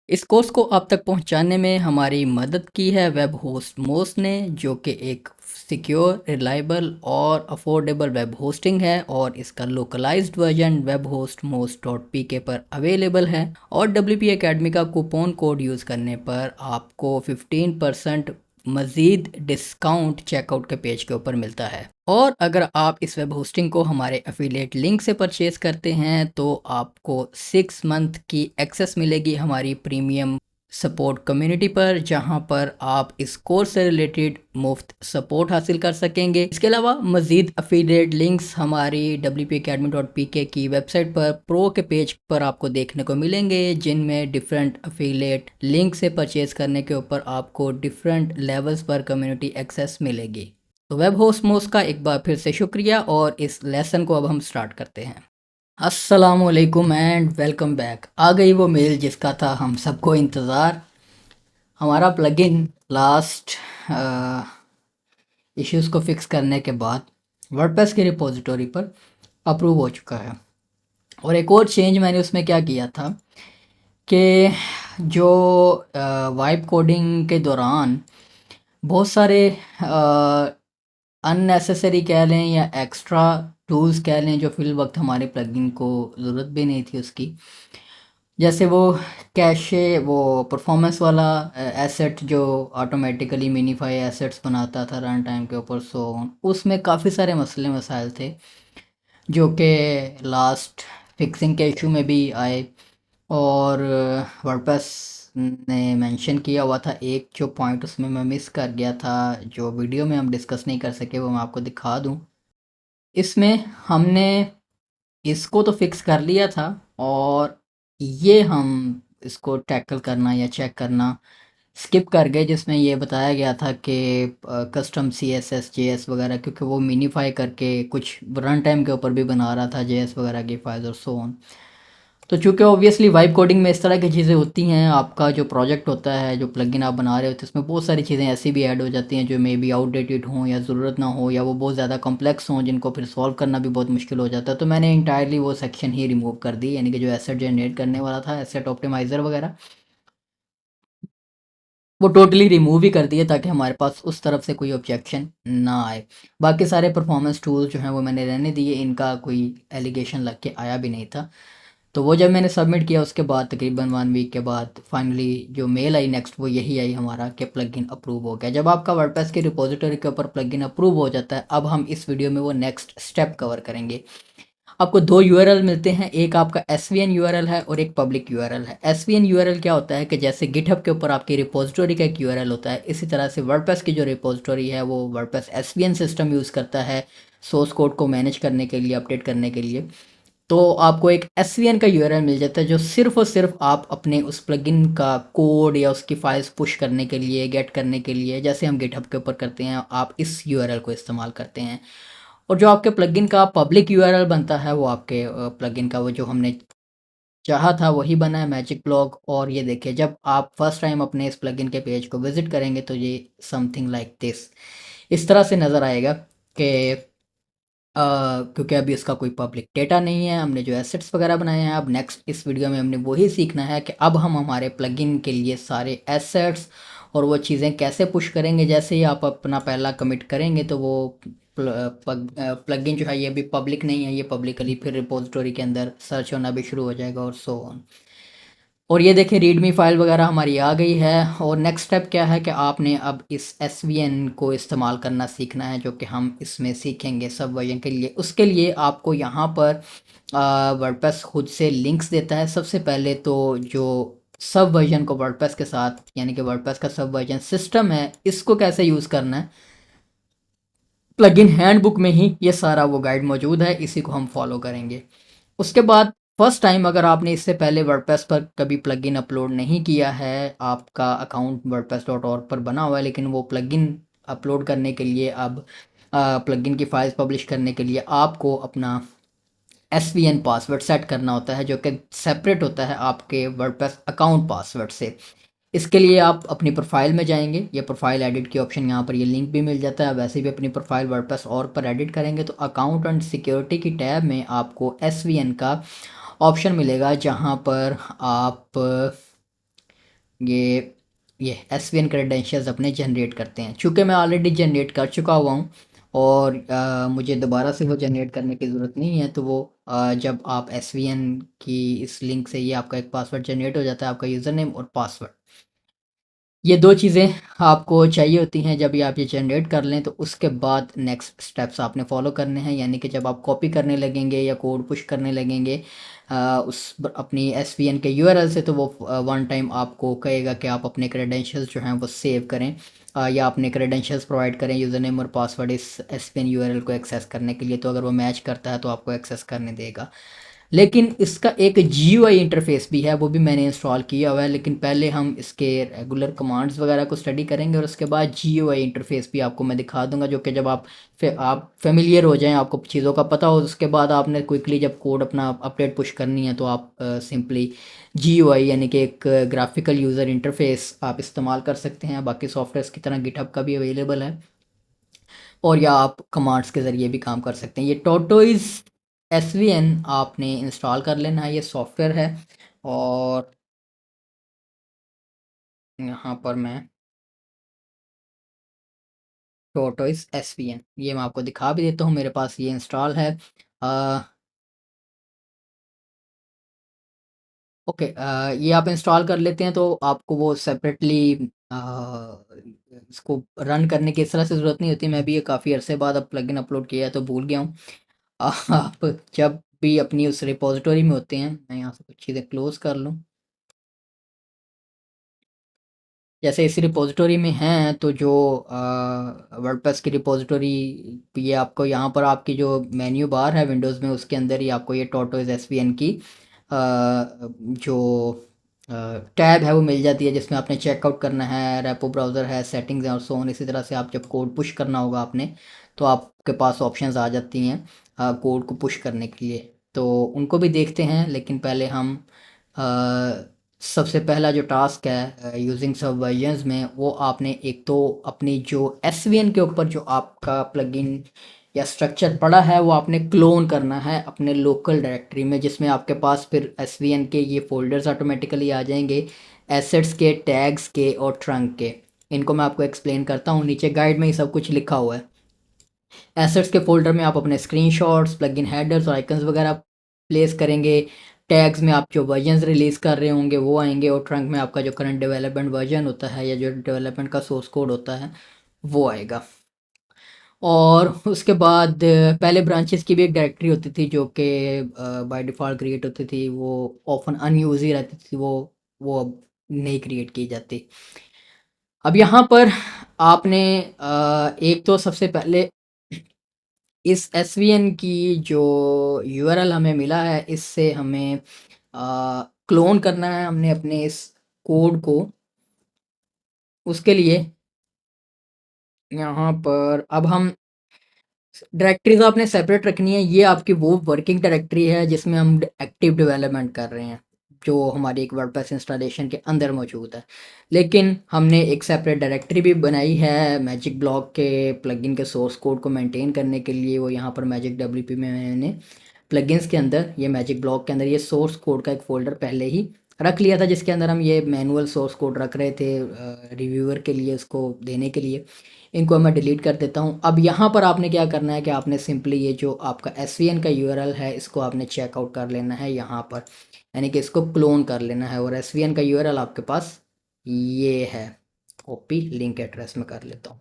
इस कोर्स को आप तक पहुंचाने में हमारी मदद की है वेब होस्ट मोस्ट ने, जो कि एक सिक्योर, रिलायबल और अफोर्डेबल वेब होस्टिंग है और इसका localised version web host most dot P K पर अवेलेबल है। और WP एकेडमी का कूपन कोड यूज़ करने पर आपको 15% मज़ीद डिस्काउंट चेकआउट के पेज के ऊपर मिलता है। और अगर आप इस वेब होस्टिंग को हमारे एफिलिएट लिंक से परचेज़ करते हैं तो आपको 6 मंथ की एक्सेस मिलेगी हमारी प्रीमियम सपोर्ट कम्युनिटी पर, जहां पर आप इस कोर्स से रिलेटेड मुफ्त सपोर्ट हासिल कर सकेंगे। इसके अलावा मज़ीद एफिलिएट लिंक्स हमारी wpacademy.pk की वेबसाइट पर प्रो के पेज पर आपको देखने को मिलेंगे, जिनमें डिफरेंट एफिलिएट लिंक से परचेज़ करने के ऊपर आपको डिफरेंट लेवल्स पर कम्युनिटी एक्सेस मिलेगी। तो वेब होस्ट मोस्ट का एक बार फिर से शुक्रिया और इस लेसन को अब हम स्टार्ट करते हैं। अस्सलामुअलैकुम एंड वेलकम बैक। आ गई वो मेल जिसका था हम सबको इंतज़ार। हमारा प्लगइन लास्ट इश्यूज़ को फिक्स करने के बाद वर्डप्रेस की रिपोजिटरी पर अप्रूव हो चुका है। और एक और चेंज मैंने उसमें क्या किया था कि जो वाइब कोडिंग के दौरान बहुत सारे अननेसेसरी कह लें या एक्स्ट्रा टूल्स कह लें जो फिल वक्त हमारे प्लगइन को ज़रूरत भी नहीं थी उसकी, जैसे वो कैशे, वो परफॉर्मेंस वाला एसेट जो ऑटोमेटिकली मिनीफाई एसेट्स बनाता था रन टाइम के ऊपर, सो उसमें काफ़ी सारे मसले मसाइल थे जो कि लास्ट फिक्सिंग के इशू में भी आए। और वर्डप्रेस ने मेंशन किया हुआ था एक जो पॉइंट, उसमें मैं मिस कर गया था, जो वीडियो में हम डिस्कस नहीं कर सके, वो मैं आपको दिखा दूं। इसमें हमने इसको तो फिक्स कर लिया था और ये हम इसको टैकल करना या चेक करना स्किप कर गए, जिसमें ये बताया गया था कि कस्टम CSS JS वगैरह, क्योंकि वो मिनीफाई करके कुछ रन टाइम के ऊपर भी बना रहा था JS वगैरह की फाइल्स और सो ऑन। तो चूँकि ऑब्वियसली वाइब कोडिंग में इस तरह की चीज़ें होती हैं, आपका जो प्रोजेक्ट होता है, जो प्लगइन आप बना रहे होते हैं, उसमें बहुत सारी चीज़ें ऐसी भी ऐड हो जाती हैं जो मे बी आउटडेटेड हों या ज़रूरत ना हो, या वो बहुत ज़्यादा कॉम्प्लेक्स हों जिनको फिर सॉल्व करना भी बहुत मुश्किल हो जाता है। तो मैंने इंटायरली वो सेक्शन ही रिमूव कर दी, यानी कि जो एसेट जनरेट करने वाला था, एसेट ऑप्टिमाइज़र वगैरह, वो टोटली रिमूव ही कर दिए ताकि हमारे पास उस तरफ से कोई ऑब्जेक्शन ना आए। बाकी सारे परफॉर्मेंस टूल्स जो हैं वो मैंने रहने दिए, इनका कोई एलिगेशन लग के आया भी नहीं था। तो वो जब मैंने सबमिट किया उसके बाद तकरीबन 1 वीक के बाद फाइनली जो मेल आई नेक्स्ट, वो यही आई हमारा कि प्लगइन अप्रूव हो गया। जब आपका वर्डप्रेस की रिपोजिटरी के ऊपर प्लगइन अप्रूव हो जाता है, अब हम इस वीडियो में वो नेक्स्ट स्टेप कवर करेंगे। आपको दो यूआरएल मिलते हैं, एक आपका एसवीएन यूआरएल है और एक पब्लिक यूआरएल है। एसवीएन यूआरएल क्या होता है कि जैसे गिटहब के ऊपर आपकी रिपोजिटरी का एक यूआरएल होता है, इसी तरह से वर्डप्रेस की जो रिपोजिटरी है वो वर्डप्रेस एसवीएन सिस्टम यूज़ करता है सोर्स कोड को मैनेज करने के लिए, अपडेट करने के लिए। तो आपको एक एसवीएन का यूआरएल मिल जाता है जो सिर्फ़ और सिर्फ आप अपने उस प्लगइन का कोड या उसकी फाइल्स पुश करने के लिए, गेट करने के लिए, जैसे हम गिटहब के ऊपर करते हैं, आप इस यूआरएल को इस्तेमाल करते हैं। और जो आपके प्लगइन का पब्लिक यूआरएल बनता है, वो आपके प्लगइन का वो जो हमने चाहा था वही बना है, मैजिक ब्लॉग। और ये देखिए, जब आप फर्स्ट टाइम अपने इस प्लगइन के पेज को विज़िट करेंगे तो ये समथिंग लाइक दिस, इस तरह से नज़र आएगा कि क्योंकि अभी इसका कोई पब्लिक डेटा नहीं है, हमने जो एसेट्स वगैरह बनाए हैं, अब नेक्स्ट इस वीडियो में हमने वही सीखना है कि अब हम हमारे प्लगइन के लिए सारे एसेट्स और वो चीज़ें कैसे पुश करेंगे। जैसे ही आप अपना पहला कमिट करेंगे तो वो प्लगइन जो है ये भी पब्लिक नहीं है, ये पब्लिकली फिर रिपोजिटरी के अंदर सर्च होना भी शुरू हो जाएगा और सो ऑन। और ये देखिए रीडमी फाइल वगैरह हमारी आ गई है। और नेक्स्ट स्टेप क्या है कि आपने अब इस एसवीएन को इस्तेमाल करना सीखना है, जो कि हम इसमें सीखेंगे सब वर्जन के लिए। उसके लिए आपको यहाँ पर वर्डप्रेस खुद से लिंक्स देता है। सबसे पहले तो जो सब वर्जन को वर्डप्रेस के साथ, यानी कि वर्डप्रेस का सब वर्जन सिस्टम है, इसको कैसे यूज़ करना है, प्लगइन हैंडबुक में ही ये सारा वो गाइड मौजूद है, इसी को हम फॉलो करेंगे। उसके बाद फर्स्ट टाइम अगर आपने इससे पहले वर्डप्रेस पर कभी प्लगइन अपलोड नहीं किया है, आपका अकाउंट wordpress.org पर बना हुआ है, लेकिन वो प्लगइन अपलोड करने के लिए, अब प्लगइन की फाइल्स पब्लिश करने के लिए आपको अपना एसवीएन पासवर्ड सेट करना होता है, जो कि सेपरेट होता है आपके वर्डप्रेस अकाउंट पासवर्ड से। इसके लिए आप अपनी प्रोफाइल में जाएंगे, ये प्रोफाइल एडिट की ऑप्शन, यहाँ पर ये लिंक भी मिल जाता है। वैसे भी अपनी प्रोफाइल वर्डप्रेस और पर एडिट करेंगे तो अकाउंट एंड सिक्योरिटी की टैब में आपको एसवीएन का ऑप्शन मिलेगा, जहाँ पर आप ये ये एसवीएन क्रेडेंशियल्स अपने जनरेट करते हैं। चूँकि मैं ऑलरेडी जनरेट कर चुका हुआ हूँ और मुझे दोबारा से वो जनरेट करने की ज़रूरत नहीं है, तो वो जब आप एसवीएन की इस लिंक से ये आपका एक पासवर्ड जनरेट हो जाता है, आपका यूज़र नेम और पासवर्ड। ये 2 चीज़ें आपको चाहिए होती हैं। जब ये आप ये जनरेट कर लें तो उसके बाद नेक्स्ट स्टेप्स आपने फ़ॉलो करने हैं, यानी कि जब आप कॉपी करने लगेंगे या कोड पुश करने लगेंगे अपनी एसवीएन के यूआरएल से, तो वो वन टाइम आपको कहेगा कि आप अपने क्रेडेंशियल्स जो हैं वो सेव करें, या अपने क्रेडेंशियल्स प्रोवाइड करें, यूज़र नेम और पासवर्ड इस एसवीएन यूआरएल को एक्सेस करने के लिए। तो अगर वो मैच करता है तो आपको एक्सेस करने देगा। लेकिन इसका एक जीयूआई इंटरफेस भी है, वो भी मैंने इंस्टॉल किया हुआ है। लेकिन पहले हम इसके रेगुलर कमांड्स वगैरह को स्टडी करेंगे और उसके बाद जीयूआई इंटरफेस भी आपको मैं दिखा दूंगा, जो कि जब आप फेमिलियर हो जाएं, आपको चीज़ों का पता हो, उसके बाद आपने क्विकली जब कोड अपना अपडेट पुश करनी है तो आप सिंपली जीयूआई यानी कि एक ग्राफिकल यूज़र इंटरफेस आप इस्तेमाल कर सकते हैं। बाकी सॉफ्टवेयर की तरह गिटहब का भी अवेलेबल है, और या आप कमांड्स के ज़रिए भी काम कर सकते हैं। ये टोटोइज एसवीएन आपने इंस्टॉल कर लेना है, ये सॉफ्टवेयर है। और यहाँ पर मैं टोटोइज एसवीएन ये मैं आपको दिखा भी देता हूँ, मेरे पास ये इंस्टॉल है। अ, ओके, ये आप इंस्टॉल कर लेते हैं तो आपको वो सेपरेटली इसको रन करने की इस तरह से ज़रूरत नहीं होती। मैं भी ये काफ़ी अरसे बाद अब प्लगइन अपलोड किया है तो भूल गया हूँ। आप जब भी अपनी उस रिपोजिटरी में होते हैं, मैं यहाँ से कुछ चीज़ें क्लोज कर लूँ। जैसे इस रिपोजिटरी में हैं तो जो वर्डप्रेस की रिपोजिटरी, ये आपको यहाँ पर आपकी जो मेन्यू बार है विंडोज़ में, उसके अंदर ही आपको ये टोटोइज एसवीएन की जो टैब है वो मिल जाती है, जिसमें आपने चेकआउट करना है, रेपो ब्राउज़र है, सेटिंग्स है और सो ऑन। इसी तरह से आप जब कोड पुश करना होगा आपने, तो आपके पास ऑप्शंस आ जाती हैं कोड को पुश करने के लिए। तो उनको भी देखते हैं, लेकिन पहले हम सबसे पहला जो टास्क है यूजिंग सब वर्जन्स में, वो आपने एक तो अपनी जो एसवीएन के ऊपर जो आपका प्लगइन या स्ट्रक्चर पड़ा है वो आपने क्लोन करना है अपने लोकल डायरेक्टरी में, जिसमें आपके पास फिर एसवीएन के ये फोल्डर्स ऑटोमेटिकली आ जाएंगे, एसेट्स के, टैग्स के और ट्रंक के। इनको मैं आपको एक्सप्लेन करता हूँ, नीचे गाइड में ही सब कुछ लिखा हुआ है। एसेट्स के फोल्डर में आप अपने स्क्रीनशॉट्स, प्लगइन हेडर्स और आइकन्स वगैरह प्लेस करेंगे। टैग्स में आप जो वर्जन्स रिलीज़ कर रहे होंगे वो आएंगे, और ट्रंक में आपका जो करंट डेवलपमेंट वर्जन होता है या जो डेवलपमेंट का सोर्स कोड होता है वो आएगा। और उसके बाद पहले ब्रांचेस की भी एक डायरेक्टरी होती थी जो कि बाय डिफ़ॉल्ट क्रिएट होती थी, वो ऑफन अनयूज़ ही रहती थी, वो अब नहीं क्रिएट की जाती। अब यहाँ पर आपने एक तो सबसे पहले इस एसवीएन की जो यूआरएल हमें मिला है, इससे हमें क्लोन करना है हमने अपने इस कोड को। उसके लिए यहाँ पर अब हम डायरेक्टरीज आपने सेपरेट रखनी है। ये आपकी वो वर्किंग डायरेक्टरी है जिसमें हम एक्टिव डेवलपमेंट कर रहे हैं, जो हमारी एक वर्डप्रेस इंस्टॉलेशन के अंदर मौजूद है। लेकिन हमने एक सेपरेट डायरेक्टरी भी बनाई है मैजिक ब्लॉक के प्लगइन के सोर्स कोड को मेंटेन करने के लिए। वो यहाँ पर मैजिक डब्ल्यूपी में मैंने प्लगइन्स के अंदर, ये मैजिक ब्लॉक के अंदर ये सोर्स कोड का एक फ़ोल्डर पहले ही रख लिया था, जिसके अंदर हम ये मैनुअल सोर्स कोड रख रहे थे रिव्यूअर के लिए, उसको देने के लिए। इनको मैं डिलीट कर देता हूँ। अब यहाँ पर आपने क्या करना है कि आपने सिंपली ये जो आपका एसवीएन का यूआरएल है इसको आपने चेकआउट कर लेना है यहाँ पर, यानी कि इसको क्लोन कर लेना है। और एसवीएन का यूआरएल आपके पास ये है, कॉपी लिंक एड्रेस में कर लेता हूँ।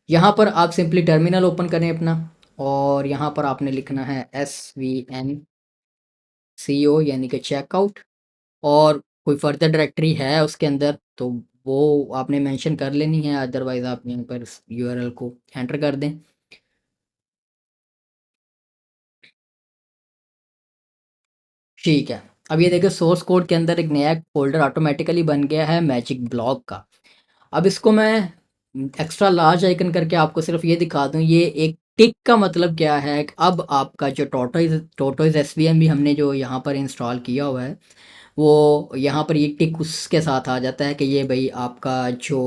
यहाँ पर आप सिंपली टर्मिनल ओपन करें अपना, और यहाँ पर आपने लिखना है SVNCO यानी कि चेकआउट, और कोई फर्दर डायरेक्टरी है उसके अंदर तो वो आपने मेंशन कर लेनी है, अदरवाइज़ आप यहाँ पर यूआरएल को एंटर कर दें। ठीक है, अब ये देखिए सोर्स कोड के अंदर एक नया फ़ोल्डर ऑटोमेटिकली बन गया है मैजिक ब्लॉक का। अब इसको मैं एक्स्ट्रा लार्ज आइकन करके आपको सिर्फ ये दिखा दूँ, ये एक टिक का मतलब क्या है कि अब आपका जो टोटोइज़ एसवीएन भी हमने जो यहाँ पर इंस्टॉल किया हुआ है, वो यहाँ पर ये टिक उसके साथ आ जाता है कि ये भई आपका जो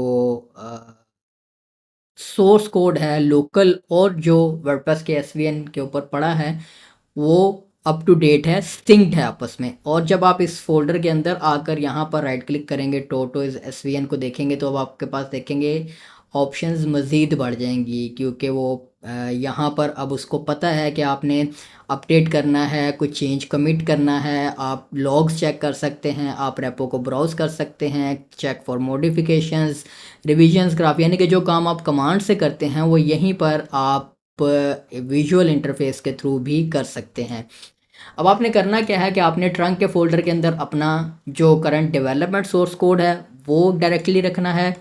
सोर्स कोड है लोकल और जो वर्डप्रेस के एसवीएन के ऊपर पड़ा है, वो अप टू डेट है, सिंक्ड है आपस में। और जब आप इस फ़ोल्डर के अंदर आकर यहाँ पर राइट क्लिक करेंगे, टोटोज़ एसवीएन को देखेंगे, तो अब आपके पास देखेंगे ऑप्शंस मज़ीद बढ़ जाएंगी, क्योंकि वो यहाँ पर अब उसको पता है कि आपने अपडेट करना है, कुछ चेंज कमिट करना है। आप लॉग्स चेक कर सकते हैं, आप रेपो को ब्राउज़ कर सकते हैं, check for modifications, revisions, graph, यानी कि जो काम आप कमांड से करते हैं वो यहीं पर आप विजुअल इंटरफेस के थ्रू भी कर सकते हैं। अब आपने करना क्या है कि आपने ट्रंक के फ़ोल्डर के अंदर अपना जो करंट डेवलपमेंट सोर्स कोड है वो डायरेक्टली रखना है।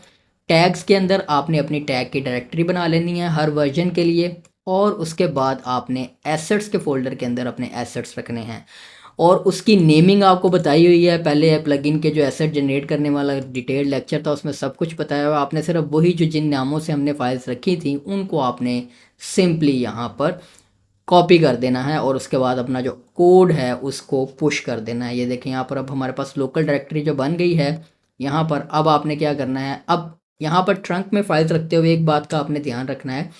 टैग्स के अंदर आपने अपनी टैग की डायरेक्टरी बना लेनी है हर वर्जन के लिए, और उसके बाद आपने एसेट्स के फ़ोल्डर के अंदर अपने एसेट्स रखने हैं, और उसकी नेमिंग आपको बताई हुई है। पहले प्लगइन के जो एसेट जनरेट करने वाला डिटेल लेक्चर था उसमें सब कुछ बताया हुआ। आपने सिर्फ वही जो जिन नामों से हमने फाइल्स रखी थी उनको आपने सिंपली यहाँ पर कॉपी कर देना है, और उसके बाद अपना जो कोड है उसको पुश कर देना है। ये देखें यहाँ पर अब हमारे पास लोकल डायरेक्टरी जो बन गई है। यहाँ पर अब आपने क्या करना है, अब यहाँ पर ट्रंक में फाइल्स रखते हुए एक बात का आपने ध्यान रखना है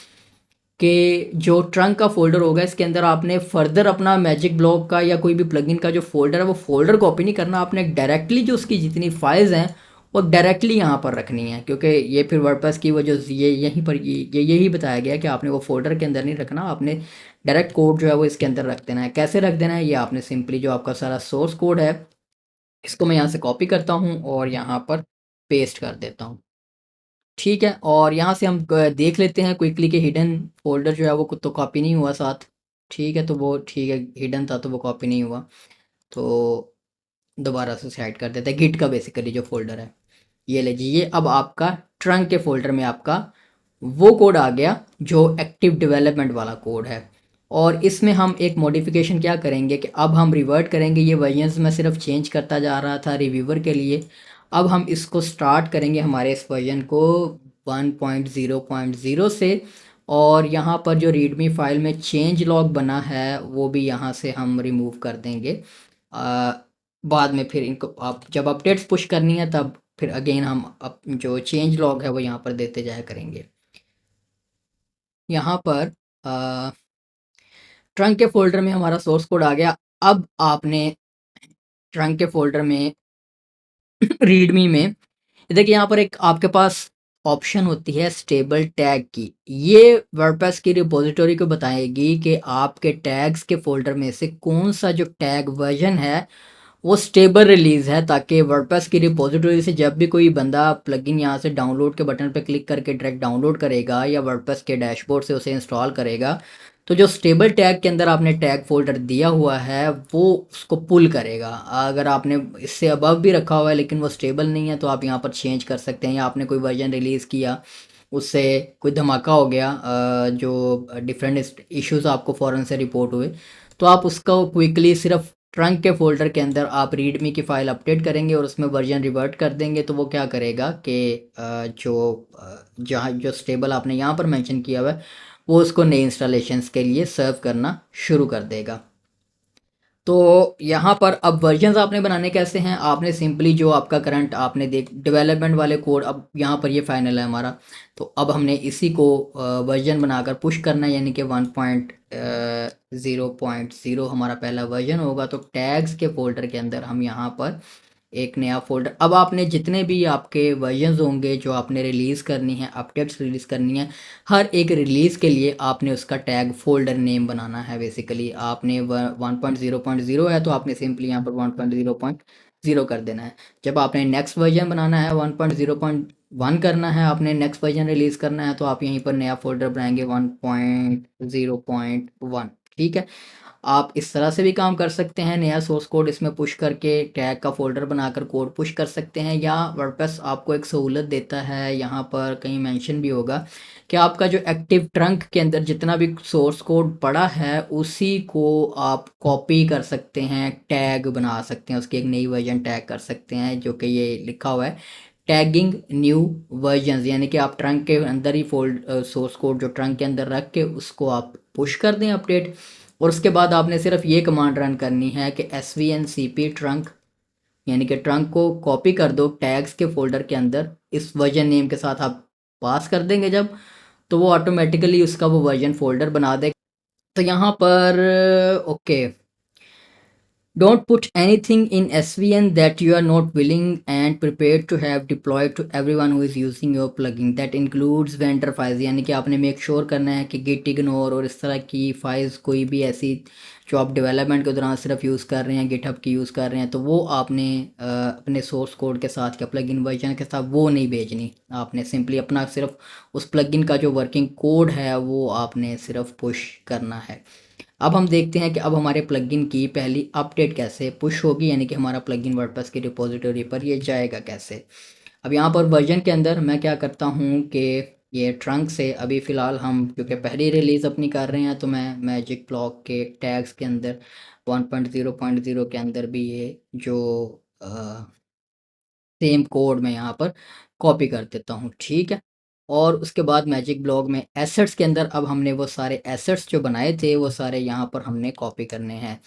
कि जो ट्रंक का फ़ोल्डर होगा इसके अंदर आपने फर्दर अपना मैजिक ब्लॉक का या कोई भी प्लगइन का जो फ़ोल्डर है वो फ़ोल्डर कॉपी नहीं करना। आपने डायरेक्टली जो उसकी जितनी फाइल्स हैं वो डायरेक्टली यहाँ पर रखनी है, क्योंकि ये फिर वर्डप्रेस की वजह से ये यहीं पर ये यही बताया गया कि आपने वो फ़ोल्डर के अंदर नहीं रखना, आपने डायरेक्ट कोड जो है वो इसके अंदर रख देना है। कैसे रख देना है, ये आपने सिंपली जो आपका सारा सोर्स कोड है इसको मैं यहाँ से कॉपी करता हूँ और यहाँ पर पेस्ट कर देता हूँ। ठीक है, और यहाँ से हम देख लेते हैं क्विकली कि हिडन फ़ोल्डर जो है वो तो कॉपी नहीं हुआ साथ। ठीक है, तो वो ठीक है, हिडन था तो वो कॉपी नहीं हुआ, तो दोबारा से साइड कर देते हैं। गिट का बेसिकली जो फ़ोल्डर है ये लीजिए, अब आपका ट्रंक के फ़ोल्डर में आपका वो कोड आ गया जो एक्टिव डेवलपमेंट वाला कोड है। और इसमें हम एक मॉडिफिकेशन क्या करेंगे कि अब हम रिवर्ट करेंगे, ये वर्जन्स में सिर्फ चेंज करता जा रहा था रिव्यूवर के लिए। अब हम इसको स्टार्ट करेंगे हमारे इस वर्जन को 1.0.0 से, और यहाँ पर जो रीडमी फाइल में चेंज लॉग बना है वो भी यहाँ से हम रिमूव कर देंगे। आ, बाद में फिर इनको आप जब अपडेट्स पुश करनी है तब फिर अगेन हम जो चेंज लॉग है वो यहाँ पर देते जाया करेंगे। यहाँ पर ट्रंक के फ़ोल्डर में हमारा सोर्स कोड आ गया। अब आपने ट्रंक के फ़ोल्डर में रीडमी में देखिए यहाँ पर एक आपके पास ऑप्शन होती है स्टेबल टैग की। ये वर्डप्रेस की रिपोजिटरी को बताएगी कि आपके टैग्स के फ़ोल्डर में से कौन सा जो टैग वर्जन है वो स्टेबल रिलीज़ है, ताकि वर्डप्रेस की रिपोजिटरी से जब भी कोई बंदा प्लगइन यहाँ से डाउनलोड के बटन पर क्लिक करके डायरेक्ट डाउनलोड करेगा या वर्डप्रेस के डैशबोर्ड से उसे इंस्टॉल करेगा, तो जो स्टेबल टैग के अंदर आपने टैग फ़ोल्डर दिया हुआ है वो उसको पुल करेगा। अगर आपने इससे अबव भी रखा हुआ है लेकिन वो स्टेबल नहीं है तो आप यहाँ पर चेंज कर सकते हैं, या आपने कोई वर्जन रिलीज़ किया उससे कोई धमाका हो गया, जो डिफरेंट इश्यूज आपको फ़ौरन से रिपोर्ट हुए, तो आप उसको क्विकली सिर्फ ट्रंक के फ़ोल्डर के अंदर आप रीडमी की फ़ाइल अपडेट करेंगे और उसमें वर्जन रिवर्ट कर देंगे, तो वो क्या करेगा कि जहाँ जो स्टेबल आपने यहाँ पर मेंशन किया हुआ है वो उसको नई इंस्टॉलेशंस के लिए सर्व करना शुरू कर देगा। तो यहाँ पर अब वर्जन्स आपने बनाने कैसे हैं, आपने सिंपली जो आपका करंट आपने देख डेवलपमेंट वाले कोड, अब यहाँ पर ये फाइनल है हमारा, तो अब हमने इसी को वर्जन बनाकर पुश करना है, यानी कि 1.0.0 हमारा पहला वर्जन होगा। तो टैग्स के फोल्डर के अंदर हम यहाँ पर एक नया फ़ोल्डर, अब आपने जितने भी आपके वर्जन्स होंगे जो आपने रिलीज़ करनी है, अपडेट्स रिलीज़ करनी है, हर एक रिलीज़ के लिए आपने उसका टैग फ़ोल्डर नेम बनाना है। बेसिकली आपने 1.0.0 है तो आपने सिंपली यहाँ पर 1.0.0 कर देना है। जब आपने नेक्स्ट वर्जन बनाना है 1.0.1 करना है, आपने नेक्स्ट वर्जन रिलीज़ करना है, तो आप यहीं पर नया फ़ोल्डर बनाएंगे 1.0.1। ठीक है, आप इस तरह से भी काम कर सकते हैं, नया सोर्स कोड इसमें पुश करके टैग का फ़ोल्डर बनाकर कोड पुश कर सकते हैं, या वर्डप्रेस आपको एक सहूलत देता है, यहाँ पर कहीं मेंशन भी होगा कि आपका जो एक्टिव ट्रंक के अंदर जितना भी सोर्स कोड पड़ा है उसी को आप कॉपी कर सकते हैं, टैग बना सकते हैं, उसकी एक नई वर्जन टैग कर सकते हैं, जो कि ये लिखा हुआ है टैगिंग न्यू वर्जन्स, यानी कि आप ट्रंक के अंदर ही सोर्स कोड जो ट्रंक के अंदर रख के उसको आप पुश कर दें अपडेट, और उसके बाद आपने सिर्फ ये कमांड रन करनी है कि svncp ट्रंक, यानी कि ट्रंक को कॉपी कर दो टैग्स के फोल्डर के अंदर इस वर्जन नेम के साथ आप पास कर देंगे जब, तो वो ऑटोमेटिकली उसका वो वर्जन फोल्डर बना दे। तो यहाँ पर okay, Don't put anything in SVN that you are not willing and prepared to have deployed to everyone who is using your plugin. That includes vendor files, यानी कि आपने मेक श्योर करना है कि गिट इग्नोर और इस तरह की फाइल्स कोई भी ऐसी जो आप डेवलपमेंट के दौरान सिर्फ यूज़ कर रहे हैं, गिटहब की यूज़ कर रहे हैं, तो वो आपने अपने सोर्स कोड के साथ या प्लगइन वर्जन के साथ वो नहीं भेजनी। आपने सिंपली अपना सिर्फ उस प्लगइन का जो वर्किंग कोड है वो आपने सिर्फ पुश करना है। अब हम देखते हैं कि अब हमारे प्लगइन की पहली अपडेट कैसे पुश होगी, यानी कि हमारा प्लगइन वर्डप्रेस की रिपोजिटरी पर ये जाएगा कैसे। अब यहाँ पर वर्जन के अंदर मैं क्या करता हूँ कि ये ट्रंक से अभी फ़िलहाल हम क्योंकि पहली रिलीज़ अपनी कर रहे हैं, तो मैं मैजिक ब्लॉक के टैग्स के अंदर 1.0.0 के अंदर भी ये जो सेम कोड मैं यहाँ पर कॉपी कर देता हूँ, ठीक है। और उसके बाद मैजिक ब्लॉक में एसेट्स के अंदर अब हमने वो सारे एसेट्स जो बनाए थे वो सारे यहाँ पर हमने कॉपी करने हैं।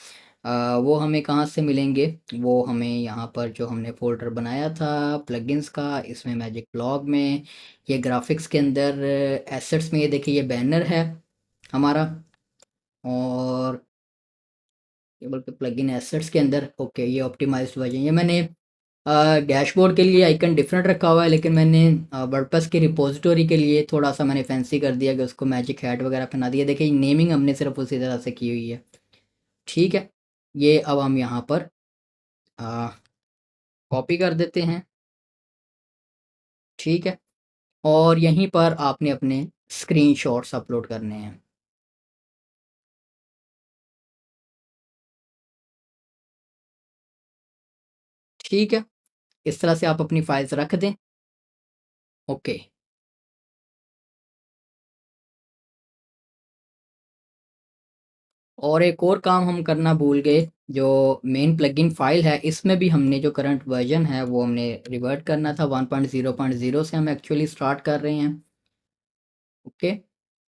वो हमें कहाँ से मिलेंगे, वो हमें यहाँ पर जो हमने फ़ोल्डर बनाया था प्लगइन्स का, इसमें मैजिक ब्लॉक में ये ग्राफिक्स के अंदर एसेट्स में ये देखिए ये बैनर है हमारा, और केवल पे प्लगइन एसेट्स के अंदर ओके ये ऑप्टिमाइज्ड वर्जन, ये मैंने डैशबोर्ड के लिए आइकन डिफरेंट रखा हुआ है, लेकिन मैंने वर्डप्रेस की रिपोजिटरी के लिए थोड़ा सा मैंने फैंसी कर दिया कि उसको मैजिक हैट वगैरह पहना दिया। देखिए नेमिंग हमने सिर्फ उसी तरह से की हुई है, ठीक है। ये अब हम यहाँ पर कॉपी कर देते हैं, ठीक है। और यहीं पर आपने अपने स्क्रीनशॉट्स अपलोड करने हैं, ठीक है। इस तरह से आप अपनी फाइल्स रख दें, ओके। और एक और काम हम करना भूल गए, जो मेन प्लगइन फाइल है इसमें भी हमने जो करंट वर्जन है वो हमने रिवर्ट करना था। 1.0.0 से हम एक्चुअली स्टार्ट कर रहे हैं, ओके।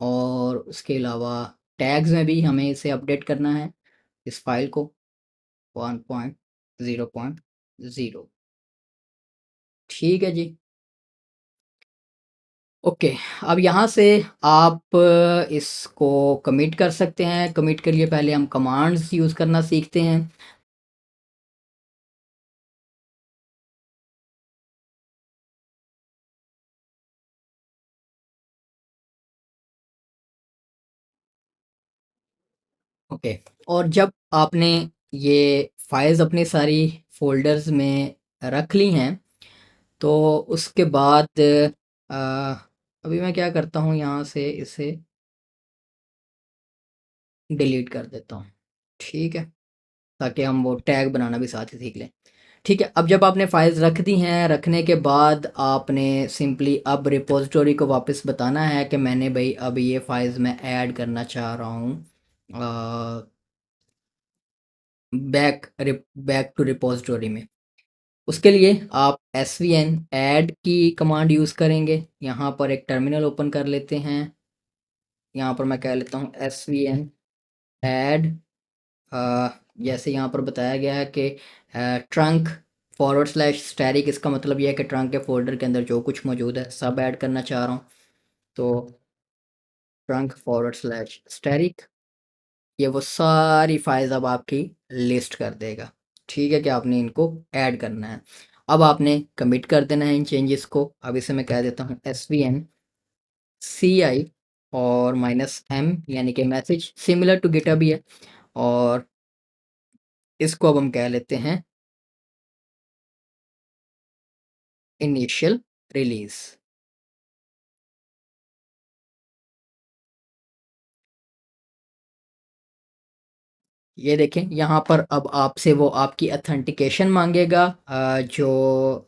और उसके अलावा टैग्स में भी हमें इसे अपडेट करना है, इस फाइल को 1.0.0, ठीक है जी, ओके। अब यहाँ से आप इसको कमिट कर सकते हैं। कमिट के लिए पहले हम कमांड्स यूज़ करना सीखते हैं। ओके। और जब आपने ये फाइल्स अपनी सारी फ़ोल्डर्स में रख ली हैं, तो उसके बाद अभी मैं क्या करता हूँ यहाँ से इसे डिलीट कर देता हूँ, ठीक है, ताकि हम वो टैग बनाना भी साथ ही सीख लें, ठीक है। अब जब आपने फाइल्स रख दी हैं, रखने के बाद आपने सिंपली अब रिपोजिटरी को वापस बताना है कि मैंने भाई अब ये फाइल्स मैं ऐड करना चाह रहा हूँ बैक टू रिपोजिटरी में। उसके लिए आप svn ऐड की कमांड यूज़ करेंगे। यहाँ पर एक टर्मिनल ओपन कर लेते हैं, यहाँ पर मैं कह लेता हूँ svn ऐड, जैसे यहाँ पर बताया गया है कि ट्रंक फॉरवर्ड स्लैश स्टैरिक, इसका मतलब यह है कि ट्रंक के फोल्डर के अंदर जो कुछ मौजूद है सब ऐड करना चाह रहा हूँ, तो ट्रंक फॉरवर्ड स्लैश स्टैरिक ये वो सारी फाइल्स अब आपकी लिस्ट कर देगा, ठीक है, कि आपने इनको ऐड करना है। अब आपने कमिट कर देना है इन चेंजेस को। अब इसे मैं कह देता हूँ svn ci और -m, यानी कि मैसेज सिमिलर टू गिटहब ही है, और इसको अब हम कह लेते हैं इनिशियल रिलीज। ये देखें यहाँ पर अब आपसे वो आपकी अथेंटिकेशन मांगेगा, जो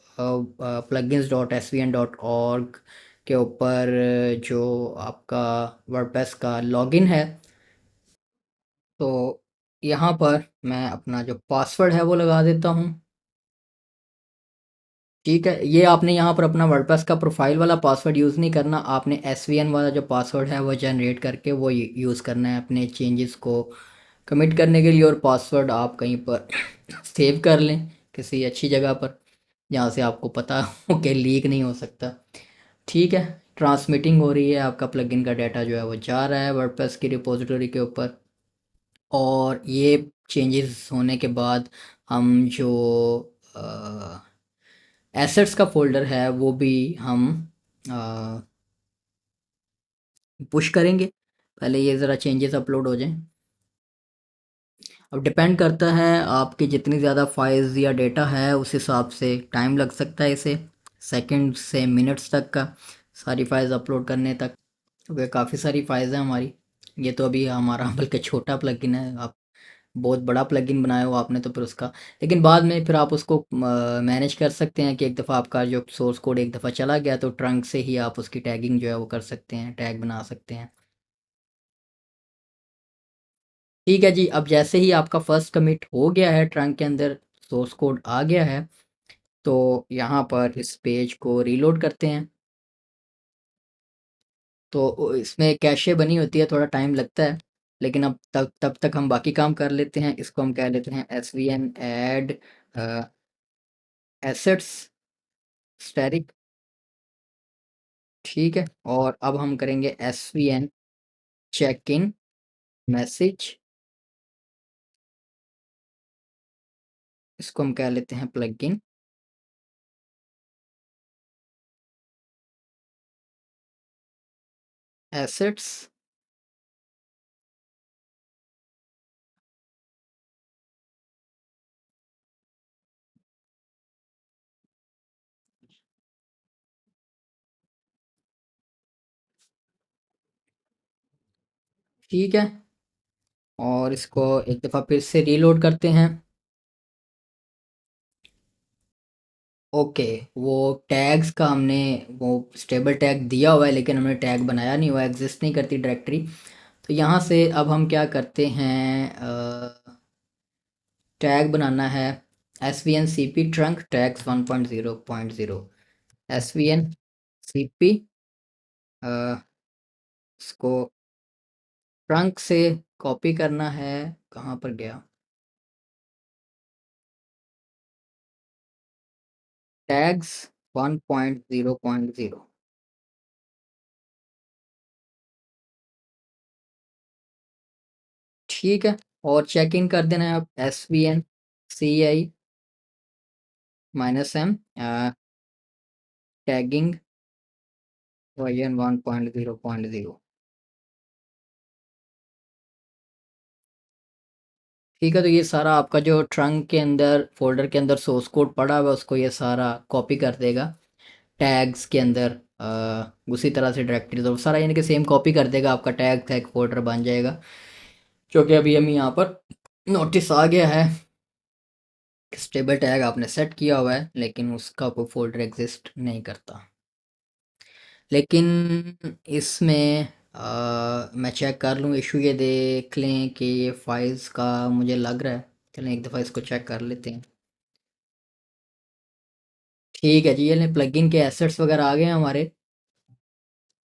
plugins dot S V N dot org के ऊपर जो आपका वर्डप्रेस का लॉगिन है, तो यहाँ पर मैं अपना जो पासवर्ड है वो लगा देता हूँ, ठीक है। ये आपने यहाँ पर अपना वर्डप्रेस का प्रोफाइल वाला पासवर्ड यूज़ नहीं करना, आपने SVN वाला जो पासवर्ड है वो जनरेट करके वो यूज़ करना है अपने चेंजेस को कमिट करने के लिए। और पासवर्ड आप कहीं पर सेव कर लें किसी अच्छी जगह पर, जहाँ से आपको पता हो कि लीक नहीं हो सकता, ठीक है। ट्रांसमिटिंग हो रही है, आपका प्लगइन का डाटा जो है वो जा रहा है वर्डप्रेस की रिपोजिटरी के ऊपर, और ये चेंजेस होने के बाद हम जो एसेट्स का फ़ोल्डर है वो भी हम पुश करेंगे। पहले ये ज़रा चेंजेस अपलोड हो जाएँ। अब डिपेंड करता है आपकी जितनी ज़्यादा फाइल्स या डेटा है उस हिसाब से टाइम लग सकता है इसे सेकंड से मिनट्स तक का सारी फाइल्स अपलोड करने तक। वे काफ़ी सारी फाइल्स हैं हमारी। ये तो अभी हमारा बल्कि छोटा प्लगइन है। आप बहुत बड़ा प्लगइन बनाया हो आपने तो फिर उसका, लेकिन बाद में फिर आप उसको मैनेज कर सकते हैं कि एक दफ़ा आपका जो सोर्स कोड एक दफ़ा चला गया तो ट्रंक से ही आप उसकी टैगिंग जो है वो कर सकते हैं, टैग बना सकते हैं। ठीक है जी, अब जैसे ही आपका फर्स्ट कमिट हो गया है, ट्रंक के अंदर सोर्स कोड आ गया है, तो यहाँ पर इस पेज को रीलोड करते हैं। तो इसमें कैशे बनी होती है, थोड़ा टाइम लगता है, लेकिन अब तब तक हम बाकी काम कर लेते हैं। इसको हम कह लेते हैं svn ऐड एसेट्स स्टैटिक। ठीक है, और अब हम करेंगे svn चेक इन मैसेज। इसको हम कह लेते हैं प्लगइन एसेट्स। ठीक है, और इसको एक दफ़ा फिर से रीलोड करते हैं। ओके, वो टैग्स का हमने वो स्टेबल टैग दिया हुआ है, लेकिन हमने टैग बनाया नहीं हुआ, एग्जिस्ट नहीं करती डायरेक्टरी। तो यहाँ से अब हम क्या करते हैं, टैग बनाना है svn cp trunk tags 1.0.0। svn cp इसको ट्रंक से कॉपी करना है। कहाँ पर गया, टैग्स 1.0.0। ठीक है, और चेक इन कर देना है आप svn ci -m tagging version 1.0.0। ठीक है, तो ये सारा आपका जो ट्रंक के अंदर फोल्डर के अंदर सोर्स कोड पड़ा हुआ है उसको ये सारा कॉपी कर देगा टैग्स के अंदर। उसी तरह से डायरेक्टरी तो सारा यानी कि सेम कॉपी कर देगा, आपका टैग था एक फोल्डर बन जाएगा। जो कि अभी हम यहाँ पर नोटिस आ गया है, स्टेबल टैग आपने सेट किया हुआ है लेकिन उसका कोई फोल्डर एग्जिस्ट नहीं करता। लेकिन इसमें मैं चेक कर लूँ इशू, ये देख लें कि ये फाइल्स का मुझे लग रहा है। चलें एक दफ़ा इसको चेक कर लेते हैं। ठीक है जी, ये प्लगइन के एसेट्स वगैरह आ गए हैं हमारे।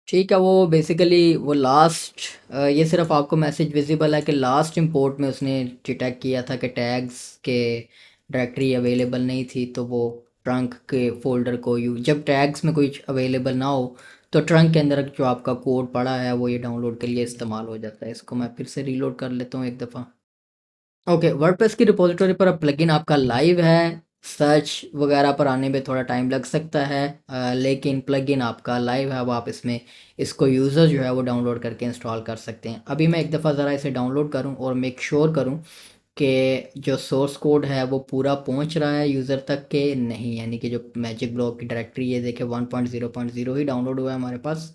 ठीक है, वो बेसिकली वो लास्ट ये सिर्फ आपको मैसेज विजिबल है कि लास्ट इंपोर्ट में उसने डिटेक्ट किया था कि टैग्स के डायरेक्टरी अवेलेबल नहीं थी, तो वो ट्रंक के फोल्डर को यू जब टैग्स में कोई अवेलेबल ना हो तो ट्रंक के अंदर जो आपका कोड पड़ा है वो ये डाउनलोड के लिए इस्तेमाल हो जाता है। इसको मैं फिर से रीलोड कर लेता हूँ एक दफ़ा। ओके, वर्डप्रेस की रिपॉजिटरी पर अब प्लगइन आपका लाइव है। सर्च वगैरह पर आने में थोड़ा टाइम लग सकता है, लेकिन प्लगइन आपका लाइव है। अब आप इसमें इसको यूज़र जो है वो डाउनलोड करके इंस्टॉल कर सकते हैं। अभी मैं एक दफ़ा ज़रा इसे डाउनलोड करूं और मेक श्योर करूं कि जो सोर्स कोड है वो पूरा पहुंच रहा है यूज़र तक के नहीं, यानी कि जो मैजिक ब्लॉक की डायरेक्टरी ये देखे 1.0.0 ही डाउनलोड हुआ है हमारे पास।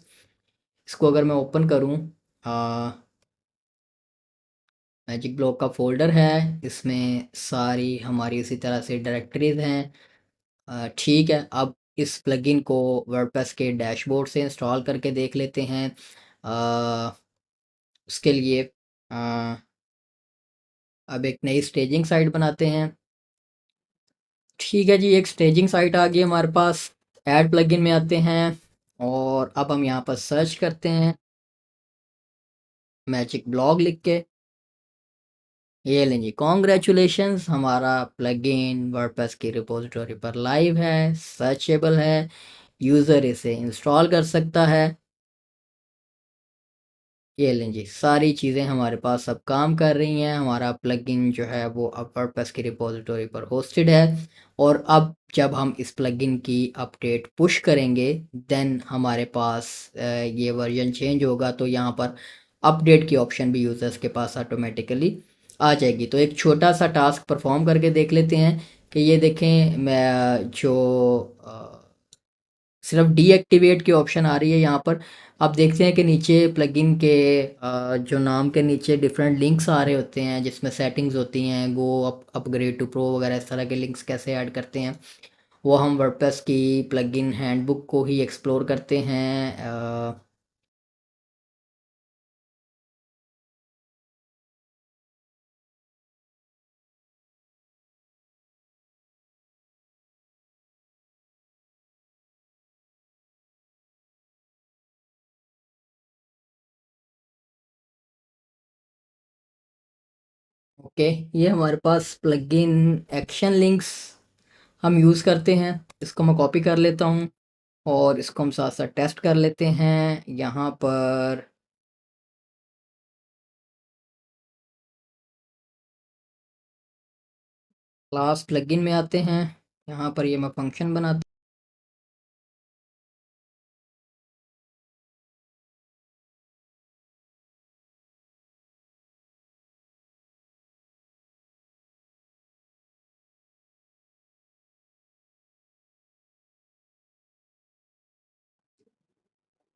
इसको अगर मैं ओपन करूँ, मैजिक ब्लॉक का फ़ोल्डर है, इसमें सारी हमारी उसी तरह से डायरेक्टरीज़ हैं। ठीक है, अब इस प्लगइन को वर्डप्रेस के डैशबोर्ड से इंस्टॉल करके देख लेते हैं। अ, उसके लिए अ, अब एक नई स्टेजिंग साइट बनाते हैं। ठीक है जी, एक स्टेजिंग साइट आ गई हमारे पास। ऐड प्लगइन में आते हैं और अब हम यहाँ पर सर्च करते हैं मैजिक ब्लॉग लिख के। ये लें जी, कॉन्ग्रेचुलेशंस, हमारा प्लगइन वर्डप्रेस की रिपोजिटरी पर लाइव है, सर्चेबल है, यूज़र इसे इंस्टॉल कर सकता है। ये लें जी, सारी चीज़ें हमारे पास अब काम कर रही हैं, हमारा प्लगइन जो है वो अब वर्डप्रेस की रिपॉजिटरी पर होस्टेड है। और अब जब हम इस प्लगइन की अपडेट पुश करेंगे, देन हमारे पास ये वर्जन चेंज होगा, तो यहाँ पर अपडेट की ऑप्शन भी यूज़र्स के पास ऑटोमेटिकली आ जाएगी। तो एक छोटा सा टास्क परफॉर्म करके देख लेते हैं कि ये देखें, मैं जो सिर्फ डीएक्टिवेट की ऑप्शन आ रही है यहाँ पर। आप देखते हैं कि नीचे प्लगइन के जो नाम के नीचे डिफरेंट लिंक्स आ रहे होते हैं, जिसमें सेटिंग्स होती हैं, गो अपग्रेड टू प्रो वगैरह, इस तरह के लिंक्स कैसे ऐड करते हैं, वो हम वर्डप्रेस की प्लगइन हैंडबुक को ही एक्सप्लोर करते हैं। ओके, ये हमारे पास प्लगइन एक्शन लिंक्स हम यूज़ करते हैं। इसको मैं कॉपी कर लेता हूँ और इसको हम साथ साथ टेस्ट कर लेते हैं। यहाँ पर क्लास प्लगइन में आते हैं, यहाँ पर ये मैं फंक्शन बनाता